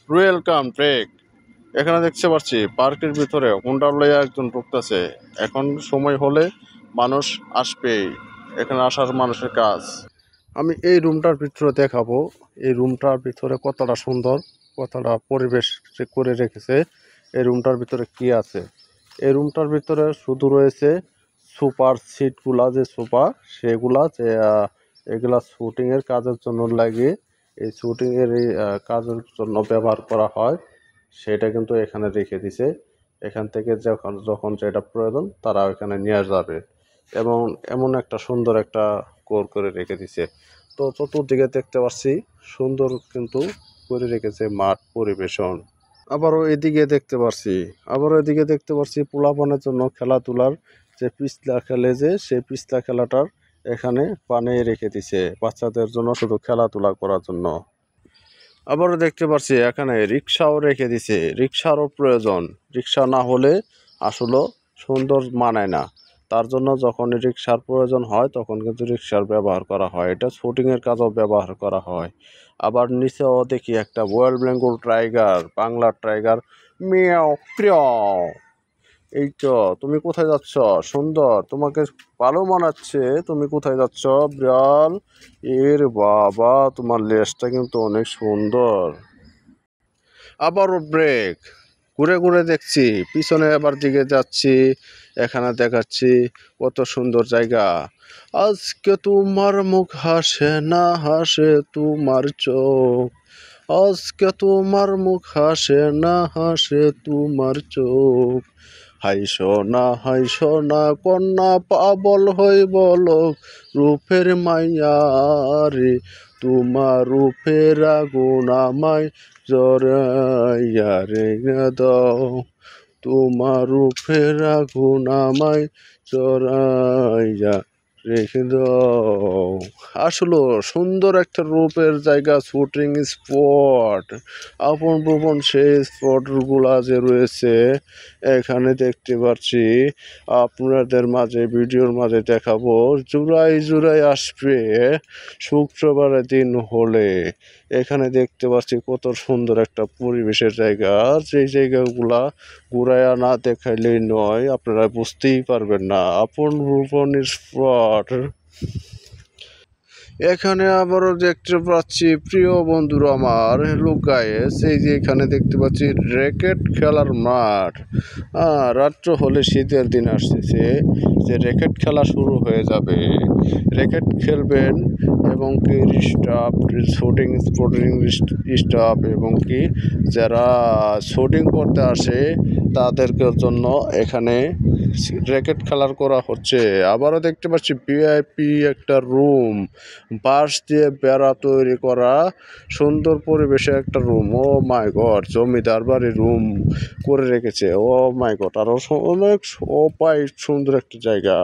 Welcome break. এখানে দেখতে পাচ্ছি পার্কের ভিতরে হুন্ডা লইয়া একজন ঢুকতেছে। এখন সময় হলে মানুষ আসবেই, এখানে আসার মানুষের কাজ। আমি এই রুমটার ভিতরে দেখাবো, এই রুমটার ভিতরে কতটা সুন্দর, কতটা পরিবেশ সে করে রেখেছে। এই রুমটার ভিতরে কি আছে? এই রুমটার ভিতরে শুধু রয়েছে সুপার সিটগুলা, যে সোফা সেগুলা, যে এগুলা শুটিংয়ের কাজের জন্য লাগে। এই শুটিংয়ের এই কাজের জন্য ব্যবহার করা হয়, সেটা কিন্তু এখানে রেখে দিছে। এখান থেকে যখন যখন যেটা প্রয়োজন তারা এখানে নিয়ে যাবে, এবং এমন একটা সুন্দর একটা কোর করে রেখে দিছে। তো চতুর্দিকে দেখতে পাচ্ছি সুন্দর কিন্তু করে রেখেছে মাঠ পরিবেশন। আবারও এদিকে দেখতে পাচ্ছি পোলাপানের জন্য খেলাধুলার যে পিছলা খেলে, যে সেই পিছলা খেলাটার এখানে বানিয়ে রেখে দিছে বাচ্চাদের জন্য, শুধু খেলাধুলা করার জন্য। আবারও দেখতে পাচ্ছি এখানে রিক্সাও রেখে দিছে, রিক্সারও প্রয়োজন। রিক্সা না হলে আসলে সুন্দর মানায় না, তার জন্য যখন রিক্সার প্রয়োজন হয় তখন কিন্তু রিক্সার ব্যবহার করা হয়। এটা শুটিংয়ের কাজেও ব্যবহার করা হয়। আবার নিচেও দেখি একটা রয়্যাল বেঙ্গল টাইগার, বাংলার টাইগার, মিয়াও প্রিয়াও। এই তো, তুমি কোথায় যাচ্ছ? সুন্দর, তোমাকে ভালো মানাচ্ছে। তুমি কোথায় যাচ্ছ বিড়াল? এর বাবা, তোমার লেজটা কিন্তু অনেক সুন্দর। আবারও ব্রেক, ঘুরে ঘুরে দেখছি, পিছনে আবার দিকে যাচ্ছি। এখানে দেখাচ্ছি কত সুন্দর জায়গা। আজকে তোমার মুখ হাসে না, হাসে তোমার চোখ। আজকে তোমার মুখ হাসে না, হাসে তোমার চোখ। হাই সোনা কন্যা পাবল হই বলক, রূপের মাইয়া রে, তোমার রূপের আগুন আমায় জড়াইয়া রেখে দাও, তোমার রূপের আগুন আমায় জড়াইয়া রেখে দাও। আসলে সুন্দর একটা রূপের জায়গা, শুটিং স্পট, আপন গোপন সেই স্পটগুলা যে রয়েছে এখানে দেখতে পাচ্ছি। আপনাদের মাঝে ভিডিওর মাঝে দেখাবো, জুড়াই জুড়াই আসবে শুক্রবারের দিন হলে। এখানে দেখতে পাচ্ছি কত সুন্দর একটা পরিবেশের জায়গা। সেই জায়গাগুলা ঘুরাইয়া না দেখাইলেই নয়, আপনারা বুঝতেই পারবেন না। আপন গোপন স্পট। এখানে আবারও দেখতে পাচ্ছি প্রিয় বন্ধুরা আমার, হ্যালো গাইস, এই যে এখানে দেখতে পাচ্ছি র্যাকেট খেলার মাঠ। রাত্র হলে শীতের দিন আসতেছে, যে র্যাকেট খেলা শুরু হয়ে যাবে। র্যাকেট খেলবেন এবং কি স্টাফ, শুটিং স্পোর্টিং স্টাফ, এবং কি যারা শুটিং করতে আসে তাদেরকে জন্য এখানে র্যাকেট খেলার করা হচ্ছে। আবারও দেখতে পাচ্ছি ভিআইপি একটা রুম, বাঁশ দিয়ে বেড়া তৈরি করা সুন্দর পরিবেশে একটা রুম। ও মাই গড, জমিদার বাড়ির রুম করে রেখেছে। ও মাই গড, আরো অনেক অপায় সুন্দর একটা জায়গা।